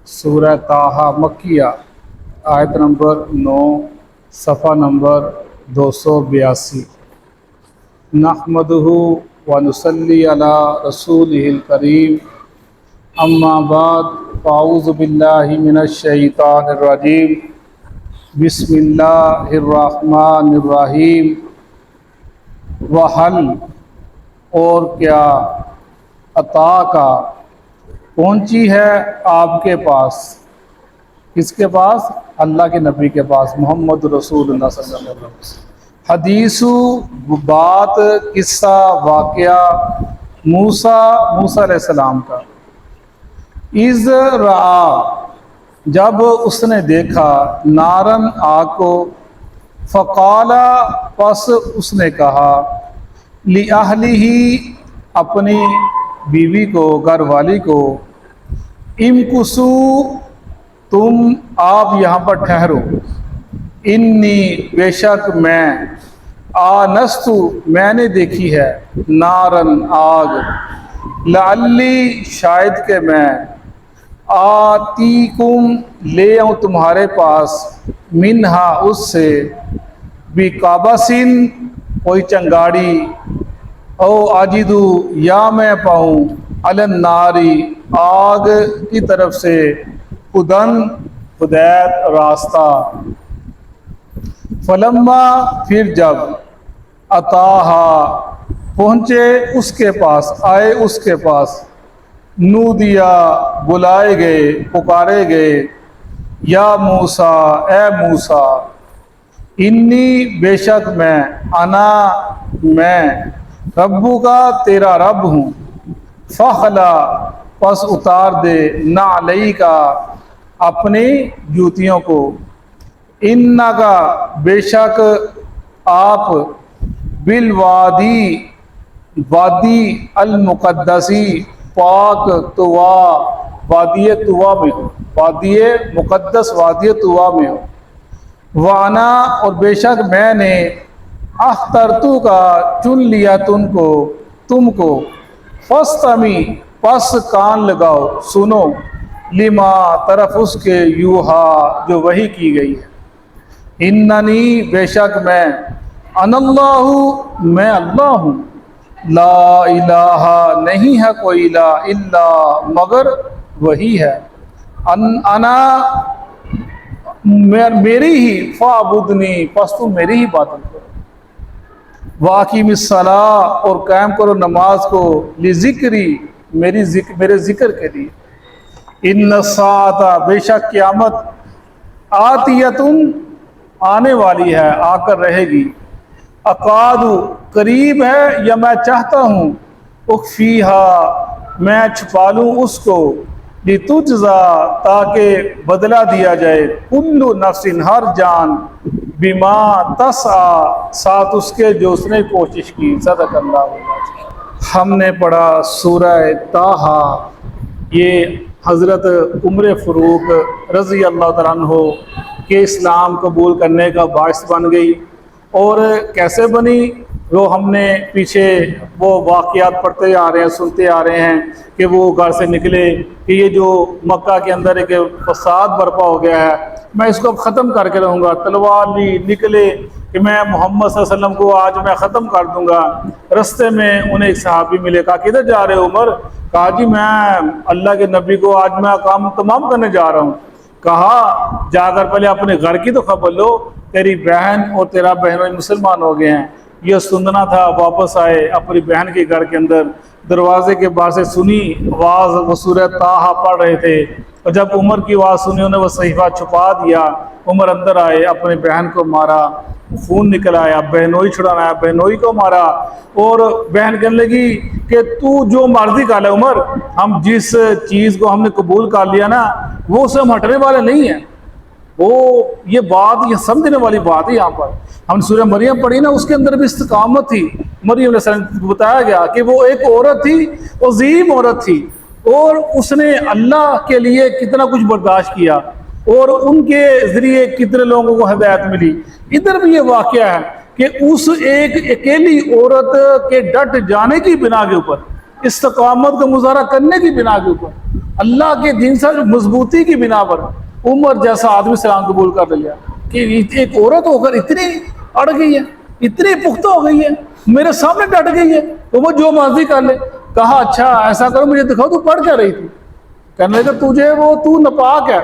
سورہ طٰہٰ مکیہ، آیت نمبر 9، صفحہ نمبر 282۔ نحمدہ ونصلی علی رسولہ الکریم، اما بعد فاعوذ باللہ من الشیطان الرجیم، بسم اللہ الرحمن الرحیم۔ وحل، اور کیا، عطا کا پہنچی ہے آپ کے پاس، کس کے پاس؟ اللہ کے نبی کے پاس، محمد رسول اللہ صلی اللہ علیہ وسلم۔ حدیث، بات، قصہ، واقعہ موسیٰ علیہ السلام کا۔ اذ رعا، جب اس نے دیکھا، نارن، آگ کو، فقالا، پس اس نے کہا، لِأَهْلِهِ، اپنی بیوی کو، گھر والی کو، امکسو، تم آپ یہاں پر ٹھہرو، انی، بے شک میں، آنستو، میں نے دیکھی ہے، نارن، آگ، لعلی، شاید کہ میں، آتیکم، لے آؤں تمہارے پاس، منہا، اس سے، بقابسن، کوئی چنگاڑی، او اجدو، یا میں پاؤں، علی الناری، آگ کی طرف سے، ہدن، ہدایت، راستہ۔ فلما، پھر جب، اتاہا، پہنچے اس کے پاس، آئے اس کے پاس، نودیا، بلائے گئے، پکارے گئے، یا موسیٰ، اے موسیٰ، انی، بے شک میں، انا، میں، ربو کا، تیرا رب ہوں، فخلا، پس اتار دے، نعلی کا، اپنی جوتیوں کو، انکا، بے شک آپ، بالوادی، وادی، المقدسی، پاک، طوا، وادی طوا میں ہو، وادی مقدس، وادی طوا میں ہو، وانا، اور بے شک میں نے، اخترتو کا، چن لیا تم کو، فاستمی، پس کان لگاؤ، سنو، لما، طرف اس کے، یوہا، جو وحی کی گئی ہے، اننی، بے شک میں، انا اللہ، میں اللہ ہوں، لا الہ، نہیں ہے کوئی الہ، الا، مگر وہی ہے، انا، میری ہی، فاعبدنی، پس تم میری ہی عبادت کرو، واقیم الصلاۃ، اور قائم کرو نماز کو، لذکری، میرے ذکر کے لیے، ان الساعۃ، بے شک قیامت، آتیۃ، آنے والی ہے، آ کر رہے گی، اکاد، قریب ہے، یا میں چاہتا ہوں، اخفیہا، میں چھپا لوں اس کو، لتجزا، تاکہ بدلہ دیا جائے، کل نفس، ہر جان، بما تسعی، ساتھ اس کے جو اس نے کوشش کی۔ صدق اللہ العظیم۔ ہم نے پڑھا سورہ طٰہٰ، یہ حضرت عمر فاروق رضی اللہ تعالیٰ عنہ کے اسلام قبول کرنے کا باعث بن گئی۔ اور کیسے بنی، وہ ہم نے پیچھے وہ واقعات پڑھتے آ رہے ہیں، سنتے آ رہے ہیں کہ وہ گھر سے نکلے کہ یہ جو مکہ کے اندر ایک فساد برپا ہو گیا ہے، میں اس کو اب ختم کر کے رہوں گا، تلوار لی، نکلے کہ میں محمد صلی اللہ علیہ وسلم کو آج میں ختم کر دوں گا۔ رستے میں انہیں ایک صحابی ملے، کہا کدھر جا رہے ہو عمر؟ کہا جی میں اللہ کے نبی کو آج میں کام تمام کرنے جا رہا ہوں۔ کہا جا کر پہلے اپنے گھر کی تو خبر لو، تیری بہن اور تیرا بہنوئی مسلمان ہو گئے ہیں۔ یہ سننا تھا، واپس آئے اپنی بہن کے گھر کے اندر، دروازے کے باہر سے سنی آواز، وہ سورہ طٰہٰ پڑھ رہے تھے، اور جب عمر کی آواز سنی انہیں وہ صحیفہ چھپا دیا۔ عمر اندر آئے، اپنی بہن کو مارا، خون نکل آیا، بہنوئی چھڑانا آیا، بہنوئی کو مارا، اور بہن کہنے لگی کہ تو جو مرضی کر لے عمر، ہم جس چیز کو ہم نے قبول کر لیا نا، وہ اسے ہم ہٹنے والے نہیں ہیں۔ وہ یہ بات، یہ سمجھنے والی بات ہے۔ یہاں پر ہم سورہ مریم پڑھی نا، اس کے اندر بھی استقامت تھی۔ مریم علیہ السلام کو بتایا گیا کہ وہ ایک عورت تھی، عظیم عورت تھی، اور اس نے اللہ کے لیے کتنا کچھ برداشت کیا، اور ان کے ذریعے کتنے لوگوں کو ہدایت ملی۔ ادھر بھی یہ واقعہ ہے کہ اس ایک اکیلی عورت کے ڈٹ جانے کی بنا کے اوپر استقامت کا مظاہرہ کرنے کی بنا کے اوپر, اللہ کے دین سے مضبوطی کی بنا پر عمر جیسا آدمی اسلام قبول کر لیا کہ ایک عورت ہو کر اتنی اڑ گئی ہے, اتنی پختہ ہو گئی ہے, میرے سامنے ڈٹ گئی ہے, تو وہ جو مرضی کر لے. کہا اچھا ایسا کرو مجھے دکھاؤ تو پڑھ کیا رہی تھی. کہنے لگا تجھے تو ناپاک ہے,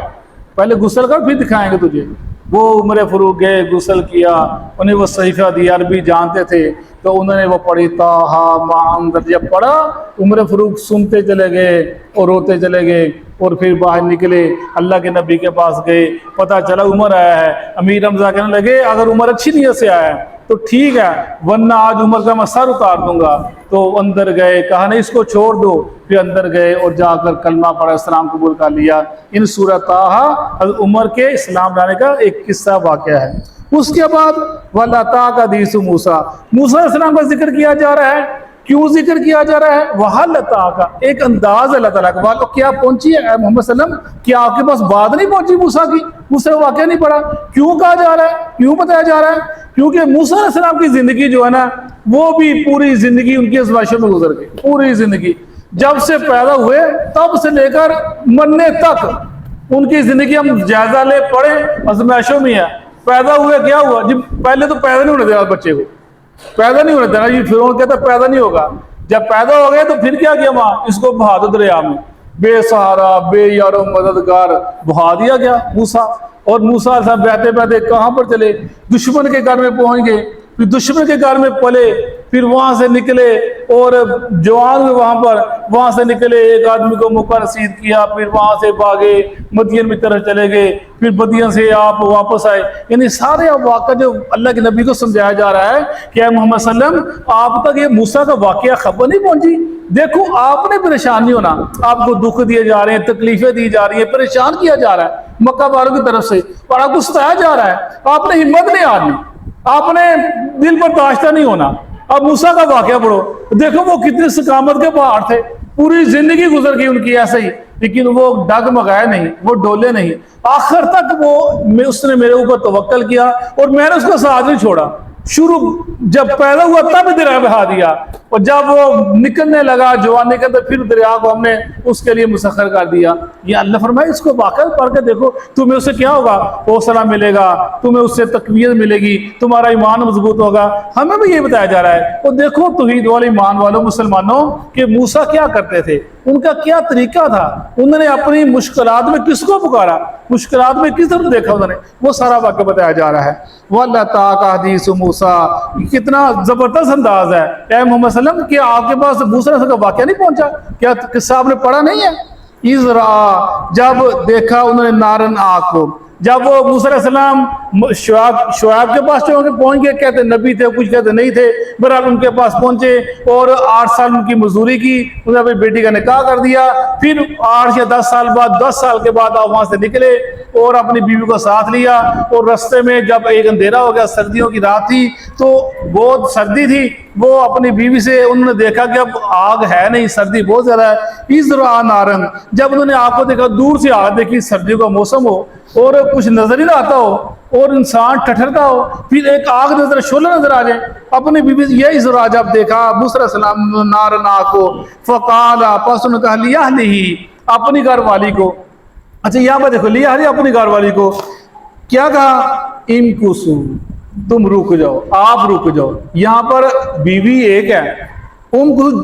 پہلے غسل کر پھر دکھائیں گے تجھے. وہ عمر فاروق گئے, غسل کیا, انہیں وہ صحیفہ دیا, عربی جانتے تھے تو انہوں نے وہ پڑھی طٰہٰ ما انزل. جب پڑھا عمر فاروق سنتے چلے گئے اور روتے چلے گئے, اور پھر باہر نکلے, اللہ کے نبی کے پاس گئے, پتہ چلا عمر آیا ہے. امیر حمزہ کہنے لگے اگر عمر اچھی نیت سے آیا ہے تو ٹھیک ہے, ورنہ آج عمر کا میں سر اتار دوں گا. تو اندر گئے, کہا نہیں اس کو چھوڑ دو. پھر اندر گئے اور جا کر کلمہ پڑھا, اسلام قبول کر لیا. ان سورہ طٰہٰ حضرت عمر کے اسلام لانے کا ایک قصہ واقعہ ہے. اس کے بعد وَلَتَاكَ حَدِيثُ مُوسَىٰ, موسیٰ علیہ السلام کا ذکر کیا جا رہا ہے. کیوں ذکر کیا جا رہا ہے؟ وَهَلَّتَاكَ, ایک انداز اللہ تعالیٰ کا, والو کیا پہنچی ہے اے محمد صلی اللہ علیہ وسلم, کیا آپ کے پاس بات نہیں پہنچی موسیٰ کی, موسیٰ واقعہ نہیں پڑھا. کیوں کہا جا رہا ہے, کیوں بتایا جا رہا ہے؟ کیونکہ موسیٰ علیہ السلام کی زندگی جو ہے نا, وہ بھی پوری زندگی ان کی آزمائشوں میں گزر گئی. پوری زندگی جب سے پیدا ہوئے تب سے لے کر مرنے تک ان کی زندگی ہم جائزہ لے پڑھیں, آزمائشوں میں ہے. پیدا ہوئے کیا ہوا جی, پہلے تو پیدا نہیں ہونے دینا بچے کو, پیدا نہیں ہونے دینا جی. فرعون کہتا پیدا نہیں ہوگا. جب پیدا ہو گئے تو پھر کیا کیا وہاں, اس کو بہا دو دریا میں, بے سہارا بے یار و مددگار بہا دیا گیا موسیٰ. اور موسیٰ صاحب بہتے بہتے کہاں پر چلے, دشمن کے گھر میں پہنچ گئے. پھر دشمن کے گھر میں پلے, پھر وہاں سے نکلے اور جوان وہاں سے نکلے, ایک آدمی کو موقع رسید کیا, پھر وہاں سے بھاگے مدین کی طرف چلے گئے, پھر مدین سے آپ واپس آئے. یعنی سارے واقعہ جو اللہ کے نبی کو سمجھایا جا رہا ہے کہ اے محمد صلی اللہ علیہ وسلم آپ تک یہ موسیٰ کا واقعہ خبر نہیں پہنچی. دیکھو آپ نے پریشان نہیں ہونا, آپ کو دکھ دیے جا رہے ہیں, تکلیفیں دی جا رہی ہیں, پریشان کیا جا رہا ہے مکہ والوں کی طرف سے, اور آپ کو ستایا جا رہا ہے. آپ نے ہمت نہیں ہارنی, آپ نے دل پر داشتہ نہیں ہونا. اب موسیٰ کا واقعہ پڑھو, دیکھو وہ کتنے استقامت کے پہاڑ تھے, پوری زندگی گزر گئی ان کی ایسے ہی, لیکن وہ ڈگمگائے نہیں, وہ ڈولے نہیں. آخر تک اس نے میرے اوپر توکل کیا اور میں نے اس کا ساتھ نہیں چھوڑا. شروع جب پیدا ہوا تب دریا بہا دیا, اور جب وہ نکلنے لگا جوانی کا تو پھر دریا کو ہم نے اس کے لیے مسخر کر دیا. یہ اللہ فرمائے اس کو واقعہ پڑھ کے دیکھو, تمہیں اس سے کیا ہوگا, حوصلہ ملے گا, تمہیں اس سے تقویت ملے گی, تمہارا ایمان مضبوط ہوگا. ہمیں بھی یہ بتایا جا رہا ہے. اور دیکھو توحید والے ایمان والوں مسلمانوں کہ موسیٰ کیا کرتے تھے, ان کا کیا طریقہ تھا, انہوں نے اپنی مشکلات میں کس کو پکارا, مشکلات میں کس طرح دیکھا انہوں نے, وہ سارا واقعہ بتایا جا رہا ہے. وَلَتَاكَ حَدِيثُ مُوسَىٰ, کتنا زبردست انداز ہے اے محمد صلی اللہ علیہ وسلم کہ آپ کے پاس موسیٰ کا واقعہ نہیں پہنچا, کیا قصہ آپ نے پڑھا نہیں ہے؟ اِذْ رَأَىٰ, جب دیکھا انہوں نے نارن آگ کو, جب وہ موسیٰ علیہ السلام شعیب کے پاس پہنچ گئے, کہتے نبی تھے, کچھ کہتے نہیں تھے, بہرحال ان کے پاس پہنچے اور 8 سال ان کی مزدوری کی, انہوں نے اپنی بیٹی کا نکاح کر دیا. پھر 8 یا 10 سال بعد, 10 سال کے بعد آپ وہاں سے نکلے اور اپنی بیوی کو ساتھ لیا. اور رستے میں جب ایک اندھیرا ہو گیا, سردیوں کی رات تھی تو بہت سردی تھی, وہ اپنی بیوی سے انہوں نے دیکھا کہ اب آگ ہے نہیں, سردی بہت زیادہ ہے. اِذْ رَأَىٰ نَارًا, جب انہوں نے آگ کو دیکھا, دور سے آگ دیکھی, سردیوں کا موسم ہو اور کچھ نظر ہی نہ آتا ہو اور انسان ٹھٹھرتا ہو, پھر ایک آگ نظر, شعلہ نظر آ جائے. اپنی بیوی سے یہ ذرا جب دیکھا موسیٰ علیہ السلام نارن آگ کو, فقال, پس انہوں نے کہا لِأَهْلِهِ, اپنی گھر والی کو. اچھا یہاں پر دیکھو لِأَهْلِهِ, اپنی گھر والی کو کیا کہا, امکثوا, تم رک جاؤ, آپ رک جاؤ. یہاں پر بیوی ایک ہے,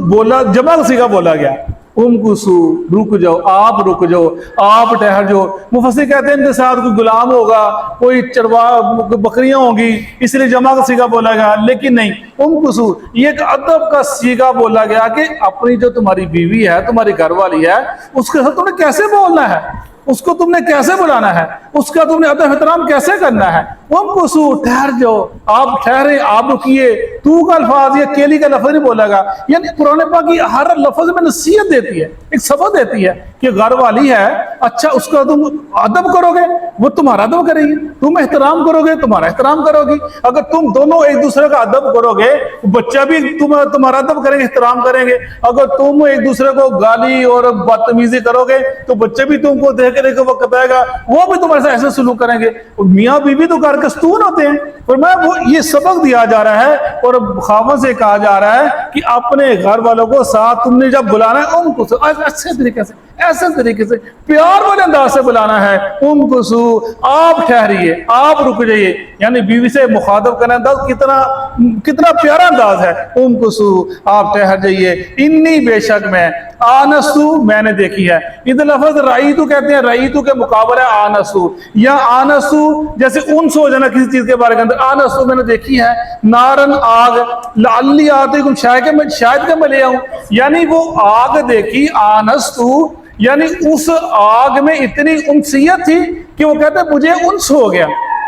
بولا جمع صیغہ بولا گیا, امکثوا, رک جاؤ, آپ رک جاؤ, آپ ٹھہر جاؤ. مفسر کہتے ہیں ان کے ساتھ کوئی غلام ہوگا, کوئی بکریاں ہوں گی, اس لیے جمع کا صیغہ بولا گیا. لیکن نہیں, امکثوا یہ ایک ادب کا صیغہ بولا گیا کہ اپنی جو تمہاری بیوی ہے, تمہاری گھر والی ہے, اس کے ساتھ تم نے کیسے بولنا ہے, اس کو تم نے کیسے بلانا ہے, اس کا تم نے ادب احترام کیسے کرنا ہے. امکثوا, ٹھہر جاؤ, آپ ٹھہرے, آپ رکیے. تو کا الفاظ, یہ کیلی کا لفظ نہیں بولا گا. یعنی قرآن پاک کی ہر لفظ میں نصیحت دیتی ہے. ایک سبق دیتی ہے کہ گھر والی ہے، اچھا اس کا تم ادب کرو گے وہ تمہارا ادب کرے گی، تم احترام کرو گے تمہارا احترام کرو گی۔ اگر تم دونوں ایک دوسرے کا ادب کرو گے بچہ بھی تمہارا ادب کریں گے، احترام کریں گے۔ اگر تم ایک دوسرے کو گالی اور بدتمیزی کرو گے تو بچے بھی تم کو دیکھنے کے وقت آئے گا وہ بھی تمہارے ساتھ ایسے سلوک کریں گے۔ میاں بیوی تو گھر کے ستون ہوتے ہیں، فرمایا وہ یہ سبق دیا جا رہا ہے اور خاوند سے کہا جا رہا ہے کہ اپنے گھر والوں کو ساتھ تم نے جب بلانا ہے ان کو اچھے طریقے سے، ایسے طریقے سے پیار والے انداز سے بلانا ہے۔ ان کو سو آپ ٹھہریے، آپ رک جائیے، یعنی بیوی سے مخاطب کرنے انداز کتنا پیارا انداز ہے۔ ان کو سو آپ ٹھہر جائیے، انی بے شک میں، آنسو میں نے دیکھی ہے۔ ادھر لفظ رائیتو کہتے ہیں، رائیتو کے مقابلہ آنسو، یا آنسو جیسے انس ہو جانا کسی چیز کے بارے کے اندر، آنسو میں نے دیکھی ہے، نارن آگ، لعلی آتیکم شاید کہ میں لے آؤں، یعنی وہ آگ دیکھی آنسو، یعنی اس آگ میں اتنی انسیت تھی کہ وہ کہتے ہیں مجھے انس ہو گیا۔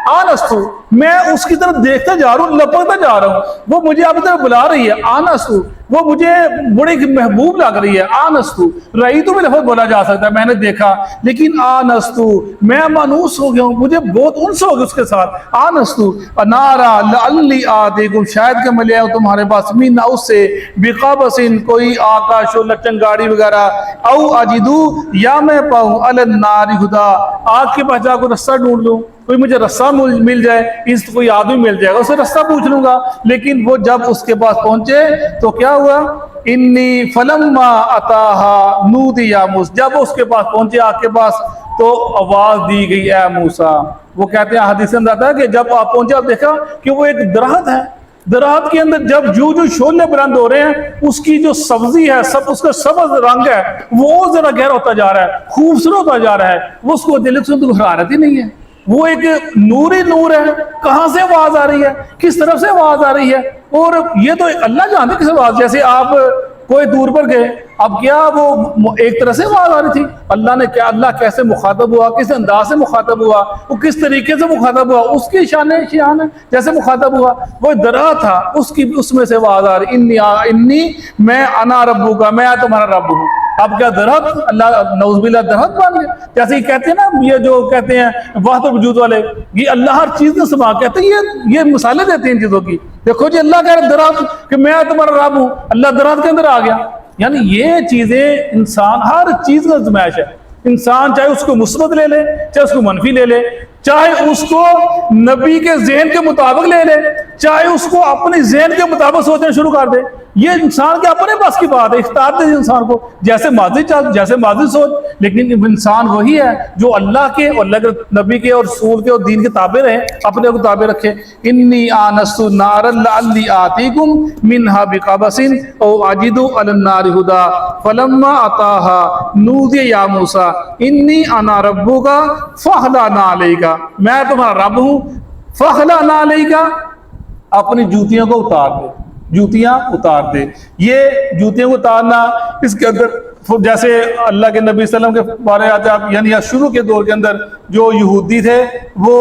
آنستو میں اس کی طرف دیکھتا جا رہا ہوں، لپکتا جا رہا ہوں، وہ مجھے اپنی طرف بلا رہی ہے۔ آنستو وہ مجھے بڑی محبوب لگ رہی ہے۔ آنستو رأیتو بھی لفظ بولا جا سکتا ہے، میں نے دیکھا، لیکن آنستو میں مانوس ہو گیا ہوں، مجھے بہت انس ہو گیا اس کے ساتھ۔ آنستو نارا لعلی آتیکم شاید کہ میں لے آؤں تمہارے پاس، من اس سے بقابسن کوئی آکاش و چنگاڑی وغیرہ، او اجدو یا میں پاؤں علی النار ہدا آگ کے پاس جا کو رستہ ڈھونڈ لوں، کوئی مجھے رستہ مل جائے، اس کوئی آدمی مل جائے گا اسے رستہ پوچھ لوں گا۔ لیکن وہ جب اس کے پاس پہنچے تو کیا ہوا؟ انی فلما اتاہا نودی یا موسیٰ، جب اس کے پاس پہنچے آگ کے پاس تو آواز دی گئی اے موسیٰ۔ وہ کہتے ہیں حدیث میں آتا ہے کہ جب آپ پہنچے آپ دیکھا کہ وہ ایک درخت ہے، درخت کے اندر جب جو شعلے بلند ہو رہے ہیں اس کی جو سبزی ہے، اس کا سبز رنگ ہے وہ ذرا گہرا ہوتا جا رہا ہے، خوبصورت ہوتا جا رہا ہے، وہ اس کو دل سے تو حرارت ہی نہیں ہے، وہ ایک نور ہی نور ہے۔ کہاں سے آواز آ رہی ہے، کس طرف سے آواز آ رہی ہے، اور یہ تو اللہ جانتے کس آواز، جیسے آپ کوئی دور پر گئے، اب کیا وہ ایک طرح سے آواز آ رہی تھی، اللہ نے کیا، اللہ کیسے مخاطب ہوا، کس انداز سے مخاطب ہوا، وہ کس طریقے سے مخاطب ہوا، اس کی شان جیسے مخاطب ہوا، وہ درخت تھا اس میں سے آواز آ رہی، انی میں انا ربو کا، میں تمہارا رب ہوں۔ اب کیا درخت اللہ نعوذ باللہ درخت بن گیا؟ جیسے یہ کہتے ہیں نا، یہ جو کہتے ہیں وحدت الوجود والے، یہ اللہ ہر چیز میں سما، کہتے ہیں یہ مثالیں دیتے ہیں ان چیزوں کی۔ دیکھو جی اللہ کہہ رہا درخت کہ میں تمہارا رب ہوں، اللہ درخت کے اندر آ گیا۔ یعنی یہ چیزیں انسان ہر چیز کا آزمائش ہے، انسان چاہے اس کو مثبت لے لے چاہے اس کو منفی لے لے، چاہے اس کو نبی کے ذہن کے مطابق لے لے چاہے اس کو اپنے ذہن کے مطابق سوچنا شروع کر دے، یہ انسان کے اپنے پاس کی بات ہے، اختیار دے انسان کو جیسے ماضی سوچ، لیکن انسان وہی ہے جو اللہ کے اور اللہ کے نبی کے اور رسول کے اور دین کے تابع رہے، اپنے کو تابع رکھے۔ انی آنست نارا لعلی آتیکم منہا بقبس او اجد علی النار ہدا فلما اتاہا نودی یا موسیٰ انی انا ربک فاخلع نعلیک، میں تمہارا رب ہوں، فاخلع نعلیک، اپنی جوتیوں کو اتار دے، جوتیاں اتار دے۔ یہ جوتیوں کو اتارنا، اس کے اندر جیسے اللہ کے نبی صلی اللہ علیہ وسلم کے بارے آتے آپ، یعنی شروع کے دور کے اندر جو یہودی تھے وہ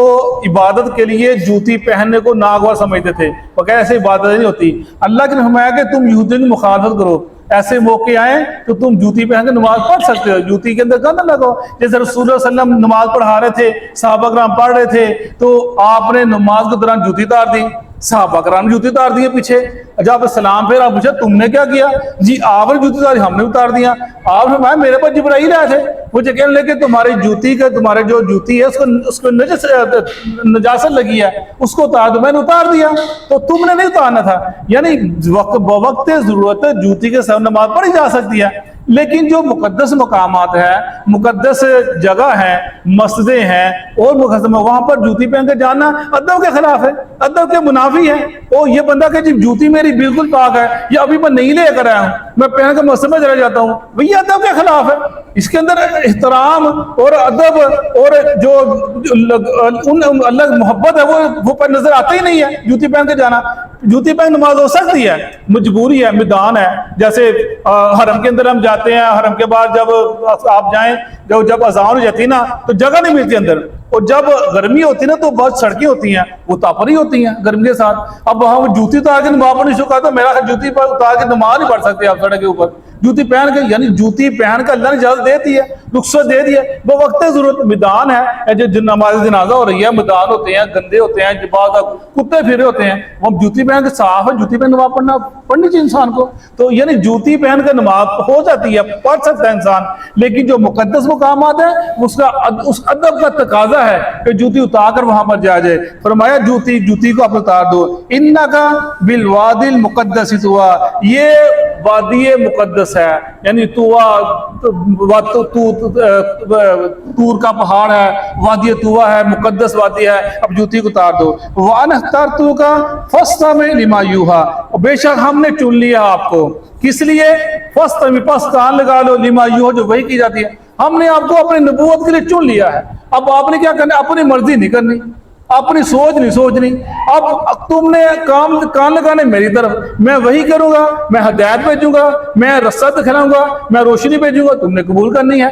عبادت کے لیے جوتی پہننے کو ناگوار سمجھتے تھے، وہ کہ ایسے عبادت نہیں ہوتی۔ اللہ کے نے فرمایا کہ تم یہودیوں کی مخالفت کرو، ایسے موقع آئیں تو تم جوتی پہن کے نماز پڑھ سکتے ہو، جوتی کے اندر گند نہ لگاؤ۔ جیسے رسول اللہ صلی اللہ علیہ وسلم نماز پڑھا رہے تھے، صحابہ کرام پڑھ رہے تھے تو آپ نے نماز کے دوران جوتی اتار دی، صحابہ کرام نے جوتی اتار دی پیچھے، جب سلام پھر آپ پوچھا تم نے کیا کیا؟ جی آپ نے جوتی اتاری، ہم نے اتار دیا۔ آپ نے فرمایا میرے پاس جبرائیل آئے تھے، مجھے کہنے لگے تمہاری جوتی کا، تمہارے جو جوتی ہے اس کو نجاست لگی ہے، اس کو اتار دو، میں نے اتار دیا، تو تم نے نہیں اتارنا تھا۔ یعنی وقت ضرورت جوتی کے ساتھ نماز پڑھی جا سکتی ہے، لیکن جو مقدس مقامات ہیں، مقدس جگہ ہیں، مسجدیں ہیں اور وہاں پر جوتی پہن کے جانا ادب کے خلاف ہے، ادب کے منافی ہے۔ اور یہ بندہ کہ جب جوتی میری بالکل پاک ہے یا ابھی میں نہیں لے کر آیا ہوں، میں پہن کے مسجد میں چلا جاتا ہوں، یہ ادب کے خلاف ہے۔ اس کے اندر احترام اور ادب اور جو اللہ محبت ہے وہ پر نظر آتا ہی نہیں ہے۔ جوتی پہن کے جانا، جوتی پہن نماز ہو سکتی ہے، مجبوری ہے، میدان ہے، جیسے حرم کے اندر ہم جاتے ہیں، حرم کے بعد جب آپ جائیں، جب اذان ہو جاتی نا تو جگہ نہیں ملتی اندر، اور جب گرمی ہوتی ہے نا تو بہت سڑکیں ہوتی ہیں وہ تاپ رہی ہوتی ہیں گرمی کے ساتھ. اب وہاں جوتی اتار کے نماز پڑھنے شروع کر تو میرا خیال جوتی پر اتار کے نماز نہیں پڑھ سکتے آپ سڑک کے اوپر. جوتی پہن کے یعنی جوتی پہن کے اللہ نے اجازت دے دی ہے, رخصت دے دی ہے. وہ وقت ضرورت میدان ہے جو نماز جنازہ ہو رہی ہے, میدان ہوتے ہیں, گندے ہوتے ہیں, بعض کتے پھرے ہوتے ہیں, وہ جوتی پہن کے صاف ہے, جوتی پہن نماز پڑھنی چاہیے انسان کو. تو یعنی جوتی پہن کے نماز ہو جاتی ہے, پڑھ سکتا ہے انسان, لیکن جو مقدس مقامات ہیں اس ادب کا تقاضا ہے کہ جوتی اتار کر وہاں پر جا جائے. فرمایا جوتی کو آپ اتار دو. انکا بالوادی المقدس طویٰ, یہ وادی مقدس ہے, یعنی طور کا پہاڑ ہے, وادی طویٰ ہے, مقدس وادی ہے, اب جوتی کو اتار دو. وَأَنَا اخْتَرْتُكَ فَاسْتَمِعْ لِمَا يُوحَىٰ, بے شک ہم نے چن لیا آپ کو, کس لیے؟ فَاسْتَمِعْ, پس کان لگا لو, لِمَا يُوحَىٰ, جو وحی کی جاتی ہے. ہم نے آپ کو اپنی نبوت کے لیے چن لیا ہے. اب آپ نے کیا کرنا ہے؟ اپنی مرضی نہیں کرنی, اپنی سوچ نہیں سوچنی. اب تم نے کان لگانے میری طرف, میں وہی کروں گا, میں ہدایت بھیجوں گا, میں رستہ دکھلاؤں گا, میں روشنی بھیجوں گا, تم نے قبول کرنی ہے.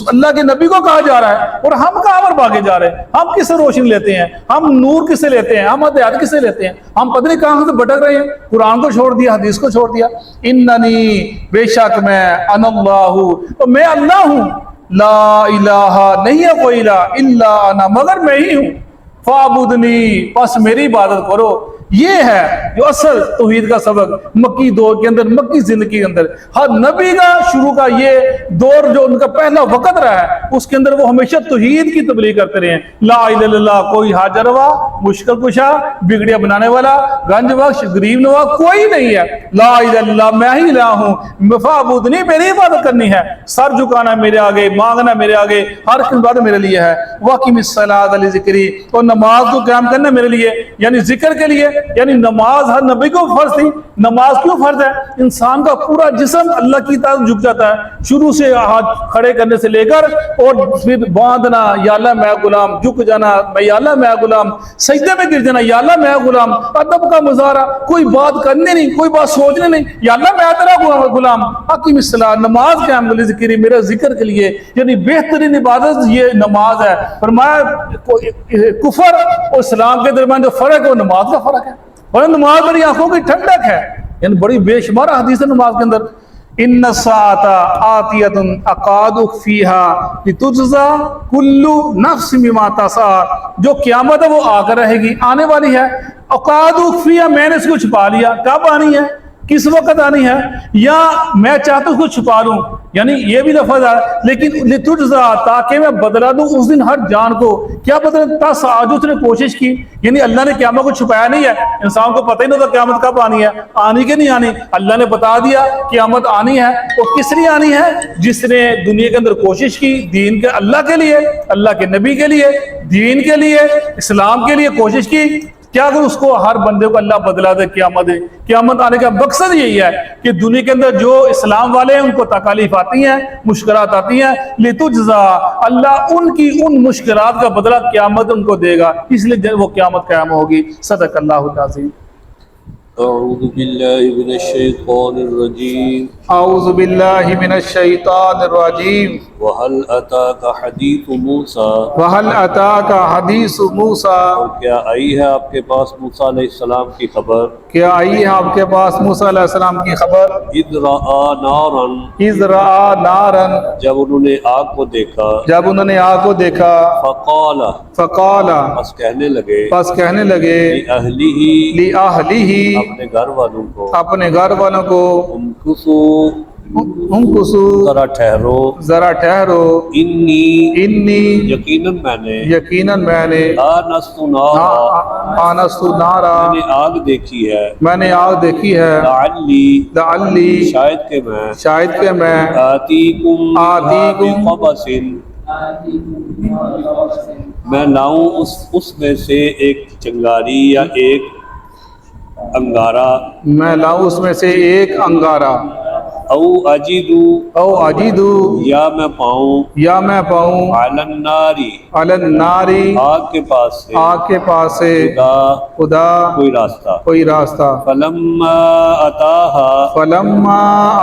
اللہ کے نبی کو کہا جا رہا ہے, اور ہم کہاں پر بھاگے جا رہے ہیں؟ ہم کس سے روشنی لیتے ہیں, ہم نور کس سے لیتے ہیں, ہم ہدایت کس سے لیتے ہیں؟ ہم پتہ نہیں کہاں سے بھٹک رہے ہیں, قرآن کو چھوڑ دیا, حدیث کو چھوڑ دیا. اننی, بے شک میں, انا اللہ, میں اللہ ہوں, لا الہ, نہیں ہے کوئی الہ, الا انا, مگر میں ہی ہوں. فَعْبُدْنِي, پس میری عبادت کرو. یہ ہے جو اصل توحید کا سبق مکی دور کے اندر, مکی زندگی کے اندر. ہر نبی کا شروع کا یہ دور جو ان کا پہلا وقت رہا ہے, اس کے اندر وہ ہمیشہ توحید کی تبلیغ کرتے رہے ہیں. لا الہ الا اللہ, کوئی حاجت روا, مشکل کشا, بگڑیا بنانے والا, گنج بخش, غریب نواز کوئی نہیں ہے. لا الہ الا اللہ, میں ہی الہ ہوں. فَعْبُدْنِي, میری عبادت کرنی ہے, سر جھکانا میرے آگے, مانگنا میرے آگے, ہر عبادت میرے لیے ہے. وَأَقِمِ الصَّلَاةَ لِذِكْرِي, اور نماز کو قائم کرنا میرے لیے, یعنی ذکر کے لیے. یعنی نماز ہر نبی کو فرض تھی. نماز کیوں فرض ہے؟ انسان کا پورا جسم اللہ کی طرف جھک جاتا ہے, شروع سے ہاتھ کھڑے کرنے سے لے کر, اور پھر باندھنا, یا اللہ میں غلام, جھک جانا, یا اللہ میں غلام, سجدے میں گر جانا, یا اللہ میں غلام, ادب کا مظاہرہ, کوئی بات کرنے نہیں, کوئی بات سوچنے نہیں, یا اللہ میں تیرا غلام. اقیم الصلاۃ, نماز قائم کر ذکری, میرے ذکر کے لیے, یعنی بہترین عبادت یہ نماز ہے. فرمایا کفر اور اسلام کے درمیان جو فرق ہے وہ نماز کا فرق ہے, اور نماز بڑی آنکھوں کی ٹھنڈک ہے, یعنی بڑی بے شمار حدیث ہے نماز کے اندر. ان الساعۃ آتیۃ اکاد فیہا لتجزا کل نفس بما تسعی, جو قیامت ہے وہ آ کر رہے گی, آنے والی ہے. اکاد فیہا, میں نے اس کو چھپا لیا, کب آنی ہے, کس وقت آنی ہے, یا میں چاہتا ہوں اس کو چھپا لوں, یعنی یہ بھی لفظ ہے. لیکن لتجزا, تاکہ میں بدلا دوں اس دن ہر جان کو. کیا بدلا؟ تسعی, جو اس نے کوشش کی. یعنی اللہ نے قیامت کو چھپایا نہیں ہے, انسان کو پتہ ہی نہیں ہوتا قیامت کب آنی ہے, آنی کہ نہیں آنی. اللہ نے بتا دیا قیامت آنی ہے. اور کس لیے آنی ہے؟ جس نے دنیا کے اندر کوشش کی دین کے, اللہ کے لیے, اللہ کے نبی کے لیے, دین کے لیے, اسلام کے لیے کوشش کی. کیا اگر اس کو ہر بندے کو اللہ بدلا دے قیامت آنے کا مقصد یہی ہے کہ دنیا کے اندر جو اسلام والے ہیں ان کو تکالیف آتی ہیں, مشکلات آتی ہیں, لتجزا, اللہ ان کی ان مشکلات کا بدلہ قیامت ان کو دے گا, اس لیے وہ قیامت قیام ہوگی. صدق اللہ العظیم. اعوذ باللہ من الشیطان الرجیم. اعوذ باللہ من الشیطان الرجیم. وَهَلْ أَتَاكَ حَدِيثُ مُوسَىٰ, وَهَلْ أَتَاكَ حَدِيثُ مُوسَىٰ, اور کیا آئی ہے آپ کے پاس موسیٰ علیہ السلام کی خبر, کیا آئی ہے آپ کے پاس موسیٰ علیہ السلام کی خبر. اذ رأى نارا, اذ رأى نارا, جب انہوں نے آگ کو دیکھا, جب انہوں نے آگ کو دیکھا, فقال, فقال, بس کہنے لگے, پس کہنے لگے, لِأَهْلِهِ, لِأَهْلِهِ, اپنے گھر والوں کو, اپنے گھر والوں کو, امکثوا, ذرا ٹھہرو, ذرا ٹھہرو, انی, یقیناً میں نے, آنست نارا, آنست نارا, میں نے آگ دیکھی ہے, میں نے آگ دیکھی ہے, لعلی, شاید کہ میں, آتیکم بقبس, میں لاؤں اس میں سے ایک چنگاری یا ایک انگارہ, میں لاؤں اس میں سے ایک انگارہ, او اجدو, یا میں پاؤں, علی الناری, آگ کے پاس سے, خدا, کوئی راستہ. فلما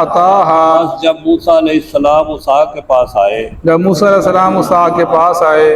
اتاہا, بس جب موسیٰ علیہ السلام اس آگ کے پاس آئے, جب موسیٰ علیہ السلام اس آگ کے پاس آئے,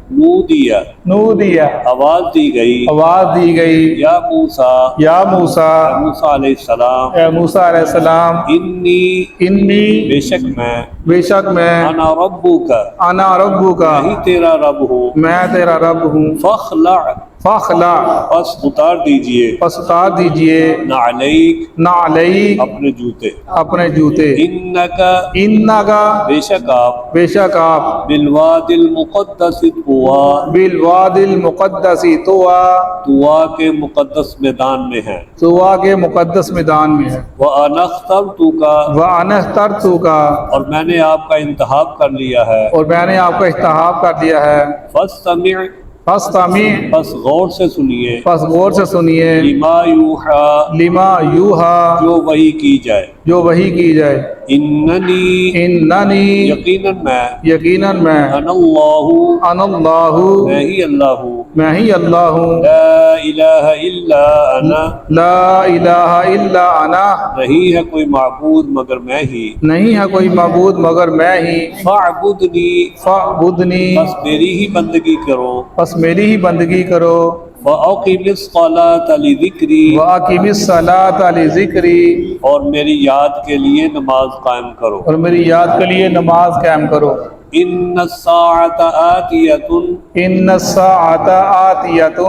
نودیا نودیا آواز دی گئی آواز دی گئی یا موسیٰ یا موسیٰ موسیٰ علیہ السلام اے موسیٰ علیہ السلام انی انی بے شک میں بے شک میں انا ربک انا ربک میں ہی تیرا رب ہوں میں تیرا رب ہوں فخلع فاخلع پس اتار دیجئے پس اتار دیجئے نعلیک نعلیک اپنے جوتے اپنے جوتے انکا انگا بے شک آپ بے شک آپ بالواد المقدس طوا بالواد المقدس طوا کے مقدس میدان میں ہیں طوا کے مقدس میدان میں ہے وَأَنَا اخْتَرْتُكَ وَأَنَا اخْتَرْتُكَ اور میں نے آپ کا انتخاب کر لیا ہے اور میں نے آپ کا احتخاب کر دیا ہے فَاسْتَمِعْ فاستمع بس غور سے سنیے پس غور سے سنیے لما یوحا لما یوحا جو وحی کی جائے جو وحی کی جائے اننی اننی یقیناً میں یقیناً میں انا اللہ انا اللہ میں ہی اللہ ہوں میں ہی اللہ ہوں لا الہ الا انا لا الہ الا انا نہیں ہے کوئی معبود مگر میں ہی نہیں ہے کوئی معبود مگر میں ہی فاعبدنی فاعبدنی بس میری ہی بندگی کرو بس میری ہی بندگی کرو وَأَقِمِ الصَّلَاةَ لِذِكْرِي وَأَقِمِ الصَّلَاةَ لِذِكْرِي اور میری یاد کے لیے نماز قائم کرو اور میری یاد کے لیے نماز قائم کرو ان الساعة آتیۃ ان الساعۃ آتیۃ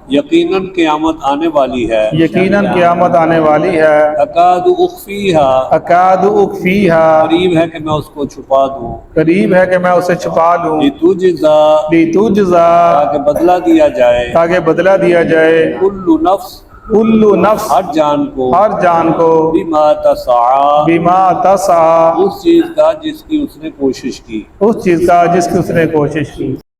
یقیناً قیامت آنے والی ہے یقیناً قیامت آنے والی ہے اکاد اخفیہا اکاد اخفیہا قریب ہے کہ میں اس کو چھپا دوں قریب ہے کہ میں اسے چھپا لوں لتجزا لتجزا تاکہ بدلہ دیا جائے تاکہ بدلہ دیا جائے کل نفس کل نفس ہر جان کو ہر جان کو بما تسعی بما تسعى اس چیز کا جس کی اس نے کوشش کی اس چیز کا جس کی اس نے کوشش کی